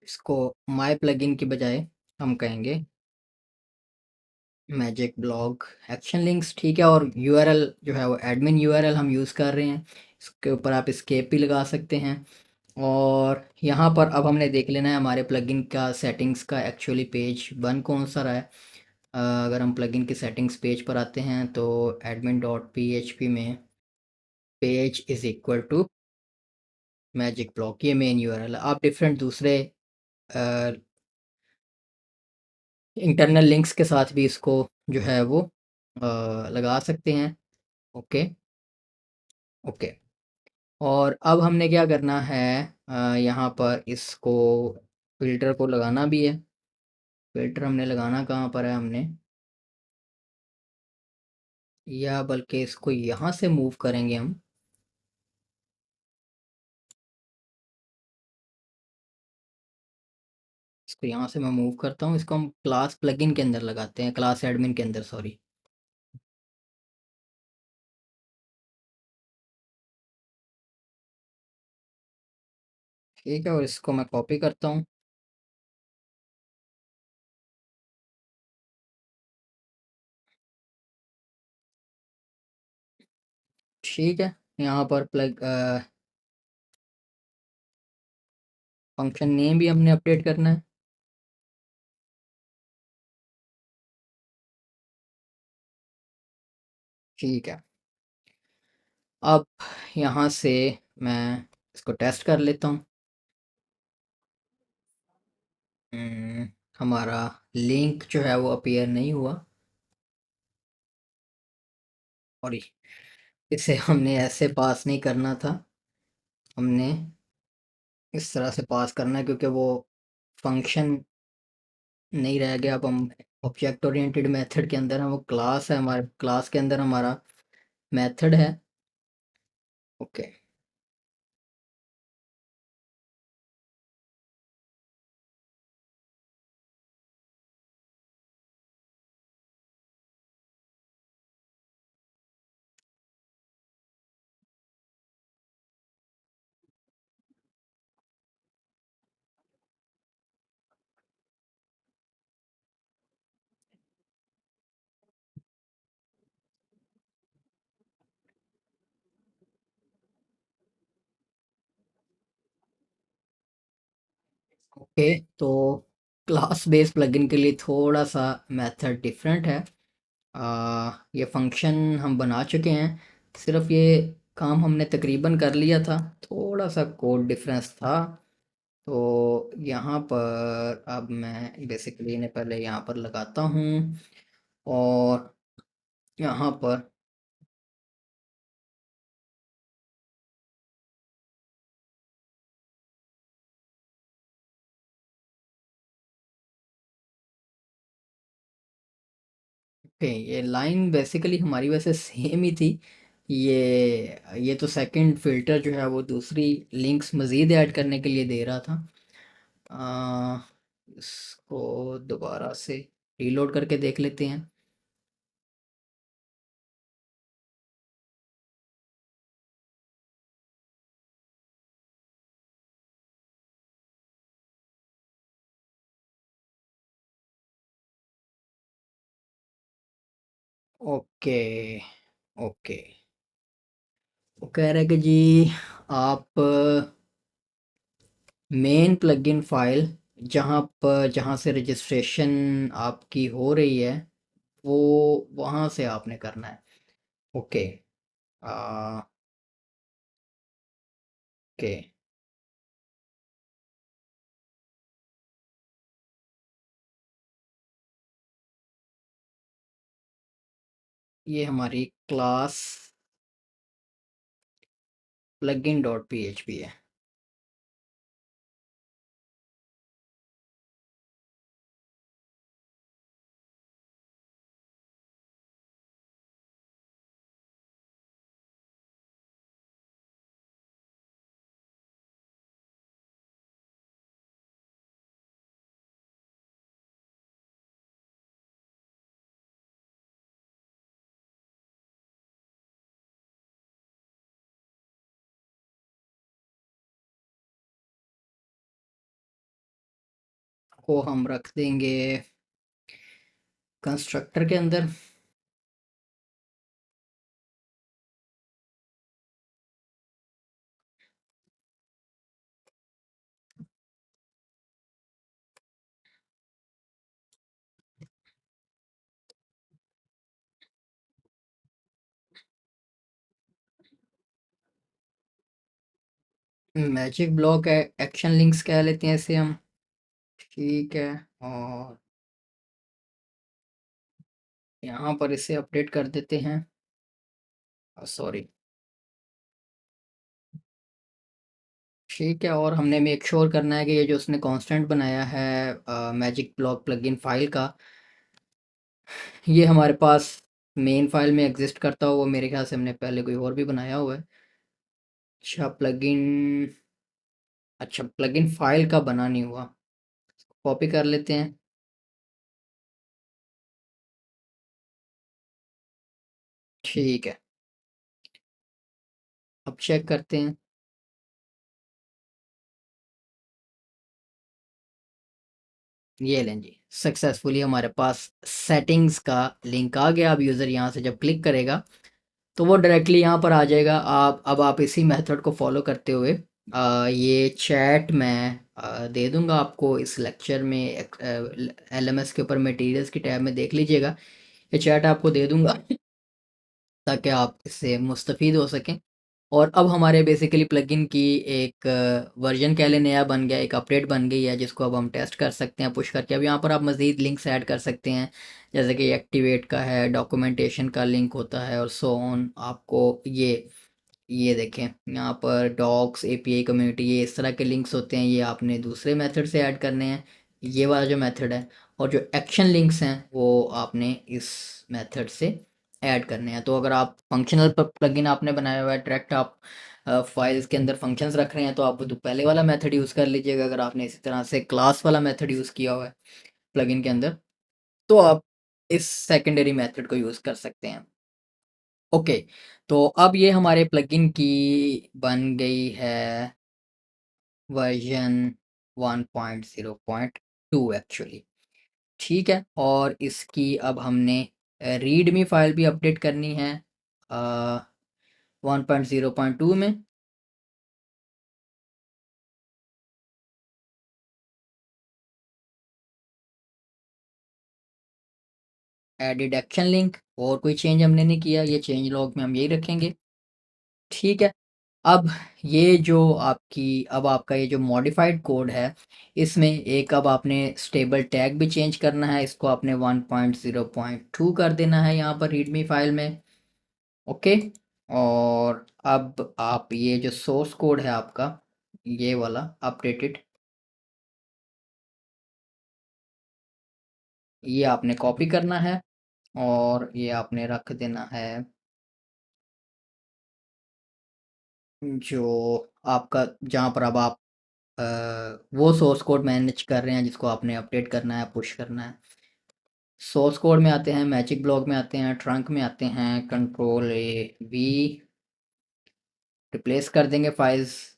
इसको माय प्लगइन की बजाय हम कहेंगे मैजिक ब्लॉग एक्शन लिंक्स, ठीक है। और यूआरएल जो है वो एडमिन यूआरएल हम यूज़ कर रहे हैं। इसके ऊपर आप एस्केप भी लगा सकते हैं। और यहाँ पर अब हमने देख लेना है हमारे प्लगइन का सेटिंग्स का एक्चुअली पेज बन कौन सा रहा है। अगर हम प्लगइन की सेटिंग्स पेज पर आते हैं तो admin dot P H P में page is equal to magic block, ये मेन यूआरएल है। आप डिफरेंट दूसरे इंटरनल लिंक्स के साथ भी इसको जो है वो लगा सकते हैं। Okay, okay. और अब हमने क्या करना है, यहाँ पर इसको फ़िल्टर को लगाना भी है। फ़िल्टर हमने लगाना कहाँ पर है, हमने या बल्कि इसको यहाँ से मूव करेंगे हम। इसको यहाँ से मैं मूव करता हूँ, इसको हम क्लास प्लगइन के अंदर लगाते हैं, क्लास एडमिन के अंदर, सॉरी। ठीक है, और इसको मैं कॉपी करता हूँ। ठीक है, यहाँ पर फंक्शन नेम भी हमने अपडेट करना है। ठीक है, अब यहाँ से मैं इसको टेस्ट कर लेता हूँ। हम्म, हमारा लिंक जो है वो अपीयर नहीं हुआ, और इसे हमने ऐसे पास नहीं करना था, हमने इस तरह से पास करना है, क्योंकि वो फंक्शन नहीं रह गया। अब हम ऑब्जेक्ट ओरिएंटेड मेथड के अंदर हैं, वो क्लास है, हमारे क्लास के अंदर हमारा मेथड है। Okay, okay. तो क्लास बेस्ड प्लगइन के लिए थोड़ा सा मेथड डिफरेंट है। ये फंक्शन हम बना चुके हैं, सिर्फ ये काम हमने तकरीबन कर लिया था, थोड़ा सा कोड डिफरेंस था। तो यहाँ पर अब मैं बेसिकली इन्हें पहले यहाँ पर लगाता हूँ, और यहाँ पर ओके, ये लाइन बेसिकली हमारी वैसे सेम ही थी। ये तो सेकंड फ़िल्टर जो है वो दूसरी लिंक्स मज़ीद ऐड करने के लिए दे रहा था। अ, इसको दोबारा से रीलोड करके देख लेते हैं। Okay, okay. वो कह रहे हैं कि जी आप मेन प्लगइन फ़ाइल जहाँ से रजिस्ट्रेशन आपकी हो रही है, वो वहाँ से आपने करना है। ओके। अ, ओके। ये हमारी क्लास प्लगइन डॉट पीएचपी है। को हम रख देंगे कंस्ट्रक्टर के अंदर। मैजिक ब्लॉक है, एक्शन लिंक्स कह लेते हैं इसे हम। ठीक है। और यहाँ पर इसे अपडेट कर देते हैं। सॉरी। ठीक है, और हमने मेक श्योर करना है कि ये जो उसने कांस्टेंट बनाया है मैजिक ब्लॉक प्लगइन फाइल का, ये हमारे पास मेन फाइल में एग्जिस्ट करता हो। वो मेरे ख्याल से हमने पहले कोई और भी बनाया हुआ है। अच्छा प्लगइन, अच्छा प्लगइन फाइल का बना नहीं हुआ। कॉपी कर लेते हैं। ठीक है, अब चेक करते हैं। ये लें जी, सक्सेसफुली हमारे पास सेटिंग्स का लिंक आ गया। अब यूज़र यहाँ से जब क्लिक करेगा तो वो डायरेक्टली यहाँ पर आ जाएगा। आप इसी मेथड को फॉलो करते हुए ये चैट मैं दे दूंगा आपको इस लेक्चर में। एलएमएस के ऊपर मटेरियल्स की टैब में देख लीजिएगा, ये चैट आपको दे दूंगा ताकि आप इससे मुस्तफ़ीद हो सकें। और अब हमारे बेसिकली प्लगइन की एक वर्जन कह लें नया बन गया, एक अपडेट बन गई है जिसको अब हम टेस्ट कर सकते हैं पुश करके। अब यहाँ पर आप मज़ीद लिंक्स ऐड कर सकते हैं, जैसे कि एक्टिवेट का है, डॉक्यूमेंटेशन का लिंक होता है और सो ऑन। आपको ये देखें यहाँ पर डॉक्स एपीआई कम्युनिटी, ये इस तरह के लिंक्स होते हैं। ये आपने दूसरे मेथड से ऐड करने हैं, ये वाला जो मेथड है। और जो एक्शन लिंक्स हैं वो आपने इस मेथड से ऐड करने हैं। तो अगर आप फंक्शनल प्लगइन आपने बनाया हुआ है, डायरेक्ट आप फाइल्स के अंदर फंक्शंस रख रहे हैं, तो आप तो पहले वाला मेथड यूज़ कर लीजिएगा। अगर आपने इसी तरह से क्लास वाला मेथड यूज़ किया हुआ है प्लगइन के अंदर, तो आप इस सेकेंडरी मेथड को यूज़ कर सकते हैं। ओके, तो अब ये हमारे प्लगइन की बन गई है वर्जन 1.0.2 एक्चुअली। ठीक है, और इसकी अब हमने रीडमी फाइल भी अपडेट करनी है 1.0.2 में। एडिड एक्शन लिंक, और कोई चेंज हमने नहीं किया, ये चेंज लॉग में हम यही रखेंगे। ठीक है। अब ये जो अब आपका ये जो मॉडिफाइड कोड है, इसमें एक अब आपने स्टेबल टैग भी चेंज करना है। इसको आपने 1.0.2 कर देना है यहाँ पर रीडमी फाइल में। ओके। और अब आप ये जो सोर्स कोड है आपका, ये वाला अपडेटेड, ये आपने कॉपी करना है और ये आपने रख देना है जो आपका, जहाँ पर अब आप वो सोर्स कोड मैनेज कर रहे हैं जिसको आपने अपडेट करना है, पुश करना है। सोर्स कोड में आते हैं, मैजिक ब्लॉक में आते हैं, ट्रंक में आते हैं, कंट्रोल ए वी, रिप्लेस कर देंगे फाइल्स।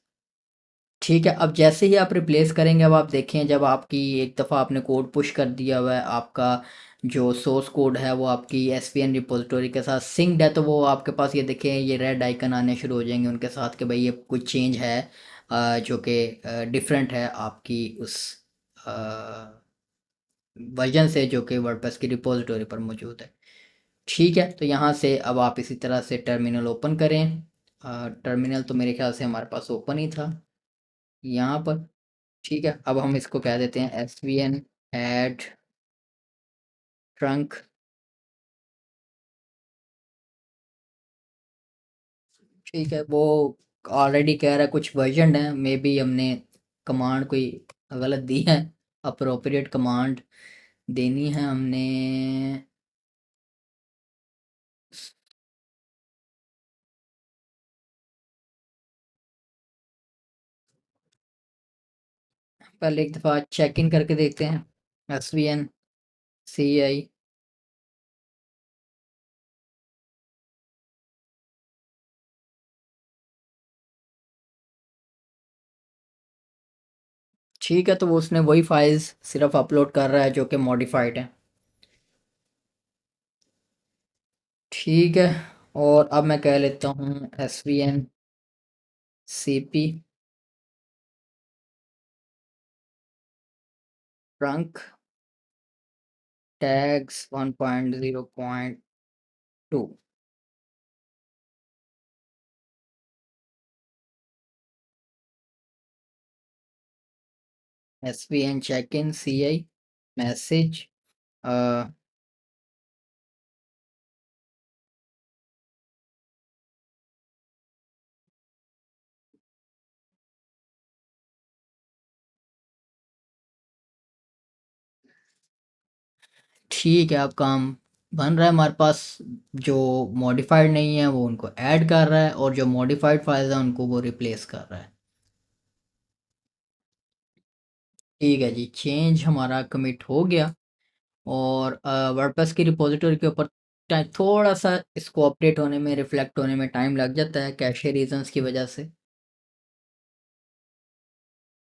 ठीक है, अब जैसे ही आप रिप्लेस करेंगे, अब आप देखें जब आपकी एक दफ़ा आपने कोड पुश कर दिया हुआ है, आपका जो सोर्स कोड है वो आपकी एस वी एन रिपोजिटोरी के साथ सिंक्ड है, तो वो आपके पास ये देखें, ये रेड आइकन आने शुरू हो जाएंगे उनके साथ कि भाई ये कुछ चेंज है, जो कि डिफरेंट है आपकी उस वर्जन से जो कि वर्डप्रेस की रिपोजिटोरी पर मौजूद है। ठीक है, तो यहाँ से अब आप इसी तरह से टर्मिनल ओपन करें। टर्मिनल तो मेरे ख्याल से हमारे पास ओपन ही था यहाँ पर। ठीक है, अब हम इसको कह देते हैं S V N add trunk. ठीक है, वो ऑलरेडी कह रहा है कुछ वर्जन है, मे बी हमने कमांड कोई गलत दी है, अप्रोप्रिएट कमांड देनी है हमने। पहले एक दफ़ा चेक इन करके देखते हैं, एस वी एन सी आई। ठीक है, तो वो उसने वही फाइल्स सिर्फ अपलोड कर रहा है जो कि मॉडिफाइड है। ठीक है, और अब मैं कह लेता हूँ S V N C P trunk tags 1.0.2। S V N check in C I message. ठीक है, अब काम बन रहा है हमारे पास। जो मॉडिफाइड नहीं है वो उनको ऐड कर रहा है, और जो मॉडिफाइड फाइल्स हैं उनको वो रिप्लेस कर रहा है। ठीक है जी, चेंज हमारा कमिट हो गया। और वर्डप्रेस की रिपोजिटोरी के ऊपर थोड़ा सा इसको अपडेट होने में, रिफ्लेक्ट होने में टाइम लग जाता है कैशे रीजंस की वजह से।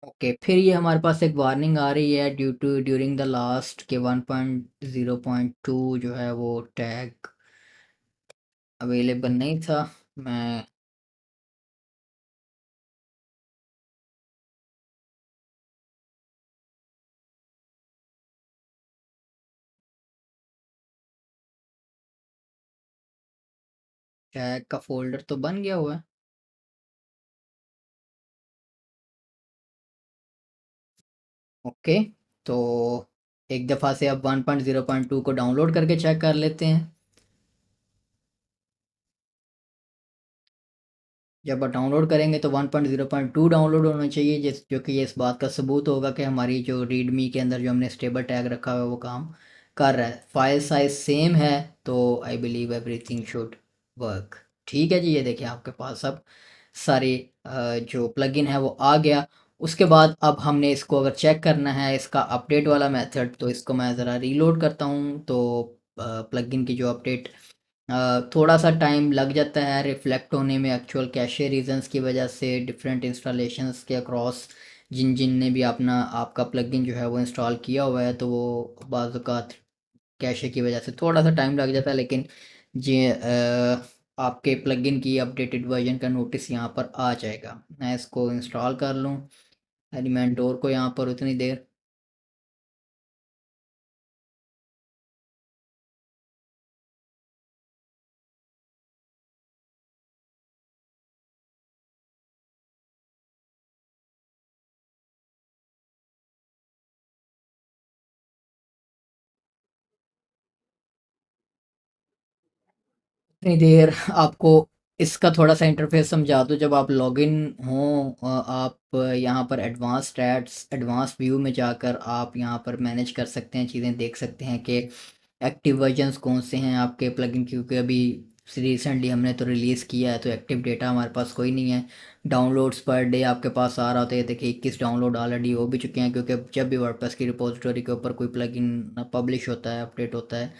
ओके, फिर ये हमारे पास एक वार्निंग आ रही है due to during the last के 1.0.2 जो है वो टैग अवेलेबल नहीं था। मैं टैग का फ़ोल्डर तो बन गया हुआ है। ओके, तो एक दफ़ा से अब 1.0.2 को डाउनलोड करके चेक कर लेते हैं। जब आप डाउनलोड करेंगे तो 1.0.2 डाउनलोड होना चाहिए, जिस जो कि ये इस बात का सबूत होगा कि हमारी जो रीडमी के अंदर जो हमने स्टेबल टैग रखा हुआ है वो काम कर रहा है। फाइल साइज सेम है, तो I believe everything should work. ठीक है जी, ये देखिए आपके पास अब सारे जो प्लगइन है वो आ गया। उसके बाद अब हमने इसको अगर चेक करना है इसका अपडेट वाला मेथड, तो इसको मैं ज़रा रीलोड करता हूँ। तो प्लगइन की जो अपडेट, थोड़ा सा टाइम लग जाता है रिफ्लेक्ट होने में, एक्चुअल कैशे रीजंस की वजह से डिफरेंट इंस्टॉलेशंस के अक्रॉस, जिन ने भी अपना आपका प्लगइन जो है वो इंस्टॉल किया हुआ है, तो वो बाज़ औक़ात कैशे की वजह से थोड़ा सा टाइम लग जाता है। लेकिन जी, आपके प्लगइन की अपडेटेड वर्जन का नोटिस यहाँ पर आ जाएगा। मैं इसको इंस्टॉल कर लूँ एलिमेंटोर को यहाँ पर उतनी देर। इतनी देर आपको इसका थोड़ा सा इंटरफेस समझा दूँ। जब आप लॉगिन हों, आप यहाँ पर एडवांस स्टैट्स, एडवांस व्यू में जाकर आप यहाँ पर मैनेज कर सकते हैं, चीज़ें देख सकते हैं कि एक्टिव वर्जन्स कौन से हैं आपके प्लगइन, क्योंकि अभी रिसेंटली हमने तो रिलीज़ किया है तो एक्टिव डेटा हमारे पास कोई नहीं है। डाउनलोड्स पर डे आपके पास आ रहा होता है, देखिए 21 डाउनलोड ऑलरेडी हो भी चुके हैं, क्योंकि जब भी वर्डप्रेस की रिपोजिटरी के ऊपर कोई प्लगइन पब्लिश होता है, अपडेट होता है,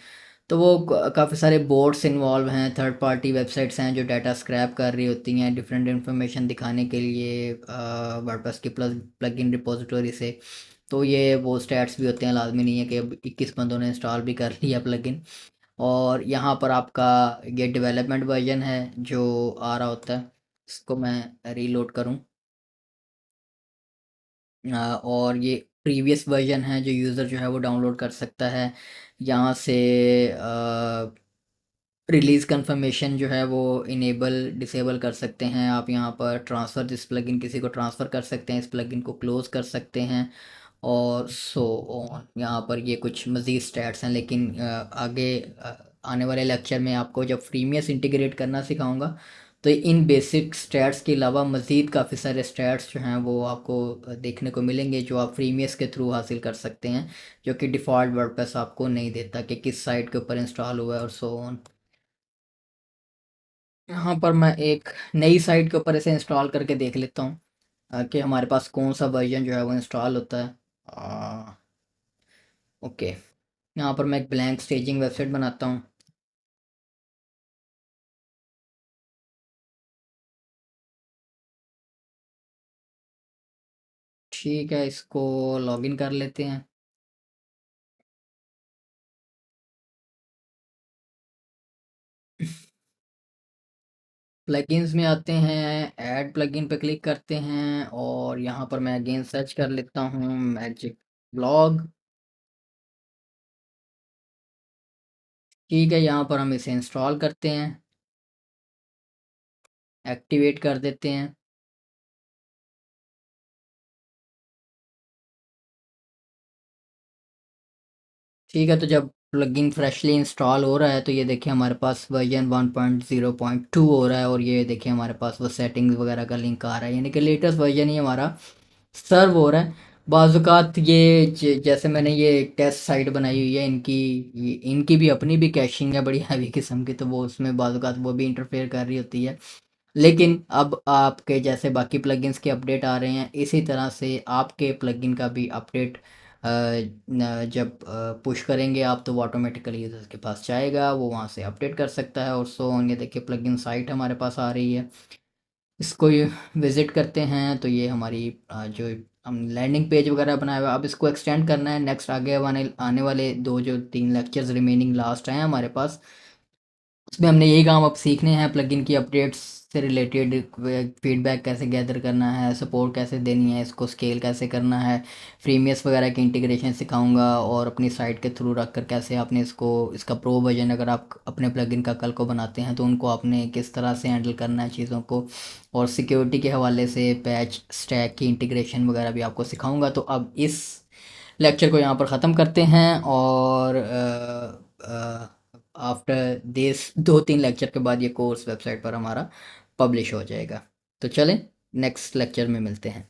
तो वो काफ़ी सारे बोर्ड्स इन्वॉल्व हैं, थर्ड पार्टी वेबसाइट्स हैं जो डाटा स्क्रैप कर रही होती हैं डिफरेंट इन्फॉर्मेशन दिखाने के लिए वर्डप्रेस की प्लगइन रिपोजिटरी से। तो ये वो स्टैट्स भी होते हैं, लाजमी नहीं है कि अब 21 बंदों ने इंस्टॉल भी कर लिया प्लगइन। और यहाँ पर आपका ये डेवलपमेंट वर्जन है जो आ रहा होता है, इसको मैं रीलोड करूँ, और ये प्रीवियस वर्जन है जो यूज़र जो है वो डाउनलोड कर सकता है यहाँ से। रिलीज़ कंफर्मेशन जो है वो इनेबल डिसेबल कर सकते हैं आप, यहाँ पर ट्रांसफ़र दिस प्लगइन, किसी को ट्रांसफ़र कर सकते हैं, इस प्लगइन को क्लोज़ कर सकते हैं, और सो ऑन। यहाँ पर ये कुछ मज़ीद स्टैट्स हैं, लेकिन आगे आने वाले लेक्चर में आपको जब फ्रीमियस इंटीग्रेट करना सिखाऊंगा तो इन बेसिक स्टैट्स के अलावा मज़ीद काफ़ी सारे स्टैट्स जो हैं वो आपको देखने को मिलेंगे जो आप फ्रीमियस के थ्रू हासिल कर सकते हैं, जो कि डिफ़ॉल्ट वर्डप्रेस आपको नहीं देता कि किस साइट के ऊपर इंस्टॉल हुआ है और सो ऑन। यहाँ पर मैं एक नई साइट के ऊपर इसे इंस्टॉल करके देख लेता हूँ कि हमारे पास कौन सा वर्जन जो है वो इंस्टॉल होता है। ओके, यहाँ पर मैं एक ब्लैंक स्टेजिंग वेबसाइट बनाता हूँ। ठीक है, इसको लॉगिन कर लेते हैं। प्लगइन्स में आते हैं, ऐड प्लगइन पे क्लिक करते हैं, और यहाँ पर मैं अगेन सर्च कर लेता हूँ मैजिक ब्लॉग। ठीक है, यहाँ पर हम इसे इंस्टॉल करते हैं, एक्टिवेट कर देते हैं। ठीक है, तो जब प्लगइन फ्रेशली इंस्टॉल हो रहा है तो ये देखिए हमारे पास वर्जन 1.0.2 हो रहा है, और ये देखिए हमारे पास वो सेटिंग्स वगैरह का लिंक आ रहा है, यानी कि लेटेस्ट वर्जन ही हमारा सर्व हो रहा है। बाज़ात ये जैसे मैंने ये टेस्ट साइट बनाई हुई है, इनकी भी अपनी भी कैशिंग है बड़ी हैवी किस्म की, तो वो उसमें बाज़ात वो भी इंटरफेयर कर रही होती है। लेकिन अब आपके जैसे बाकी प्लगइन्स के अपडेट आ रहे हैं, इसी तरह से आपके प्लगइन का भी अपडेट जब पुश करेंगे आप तो वो ऑटोमेटिकली यूज़र के पास जाएगा, वो वहाँ से अपडेट कर सकता है, और सो ऑन। ये देखिए प्लगइन साइट हमारे पास आ रही है, इसको ये विज़िट करते हैं तो ये हमारी जो हम लैंडिंग पेज वगैरह बनाया हुआ है, अब इसको एक्सटेंड करना है। नेक्स्ट आगे आने वाले 2 जो 3 लेक्चर्स रिमेनिंग लास्ट हैं हमारे पास, उसमें हमने यही काम अब सीखने हैं, प्लगइन की अपडेट्स से रिलेटेड फीडबैक कैसे गैदर करना है, सपोर्ट कैसे देनी है, इसको स्केल कैसे करना है, फ्रीमियस वगैरह की इंटीग्रेशन सिखाऊंगा, और अपनी साइट के थ्रू रख कर कैसे आपने इसको इसका प्रो वर्जन अगर आप अपने प्लगइन का कल को बनाते हैं तो उनको आपने किस तरह से हैंडल करना है चीज़ों को, और सिक्योरिटी के हवाले से पैच स्टैक की इंटीग्रेशन वगैरह भी आपको सिखाऊंगा। तो अब इस लेक्चर को यहाँ पर ख़त्म करते हैं, और आफ्टर दिस 2-3 लेक्चर के बाद ये कोर्स वेबसाइट पर हमारा पब्लिश हो जाएगा। तो चलें नेक्स्ट लेक्चर में मिलते हैं।